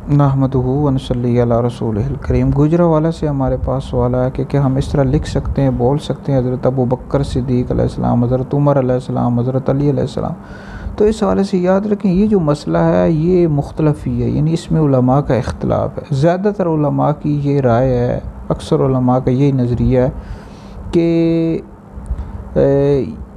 نحمدہ و نصلی علی رسولہ الکریم۔ گجرانوالہ سے ہمارے پاس سوال آیا کہ کیا ہم اس طرح لکھ سکتے ہیں، بول سکتے ہیں حضرت ابوبکر صدیق علیہ السلام، حضرت عمر علیہ السلام، حضرت علی علیہ السلام؟ تو اس حوالے سے یاد رکھیں یہ جو مسئلہ ہے یہ مختلف ہی ہے، یعنی اس میں علماء کا اختلاف ہے۔ زیادہ تر علماء کی یہ رائے ہے، اکثر علماء کا یہی نظریہ ہے کہ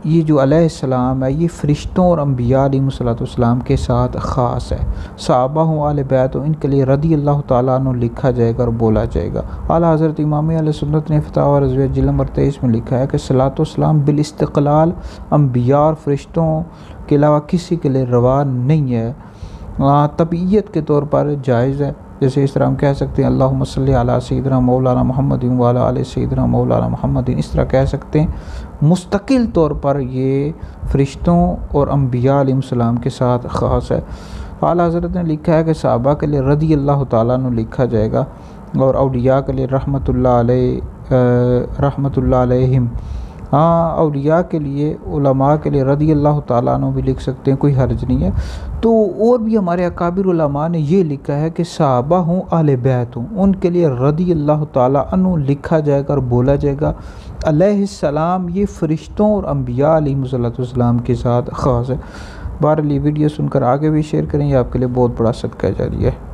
یہ جو علیہ السلام ہے یہ فرشتوں اور انبیاء علیہ السلام کے ساتھ خاص ہے۔ صحابہ ہوں، اہل بیت ہوں، ان کے لیے رضی اللہ تعالیٰ عنہ لکھا جائے گا اور بولا جائے گا۔ اعلیٰ حضرت امام اہل سنت نے فتاوی رضویہ جلد نمبر 23 میں لکھا ہے کہ صلاۃ والسلام بالاستقلال انبیاء اور فرشتوں کے علاوہ کسی کے لیے روا نہیں ہے، طبعیت کے طور پر جائز ہے۔ جیسے اس طرح ہم کہہ سکتے ہیں اللہم صلی علی سیدنا مولانا محمد وعلی آل سیدنا مولانا محمد، اس طرح کہہ سکتے ہیں۔ مستقل طور پر یہ فرشتوں اور انبیاء علیہ السلام کے ساتھ خاص ہے۔ اعلیٰ حضرت نے لکھا ہے کہ صحابہ کے لیے رضی اللہ تعالیٰ عنہ لکھا جائے گا، اور اولیاء کے لیے رحمت اللہ علیہم۔ اولیاء کے لیے، علماء کے لیے رضی اللہ تعالیٰ عنہ بھی لکھ سکتے ہیں، کوئی حرج نہیں ہے۔ تو اور بھی ہمارے اکابر علماء نے یہ لکھا ہے کہ صحابہ ہوں، اہل بیت ہوں، ان کے لیے رضی اللہ تعالیٰ عنہ لکھا جائے گا اور بولا جائے گا۔ علیہ السلام یہ فرشتوں اور انبیاء علیہ السلام کے ساتھ خاص ہے۔ بہرحال یہ ویڈیو سن کر آگے بھی شیئر کریں، یہ آپ کے لیے بہت بڑا صدقہ جاریہ ہے۔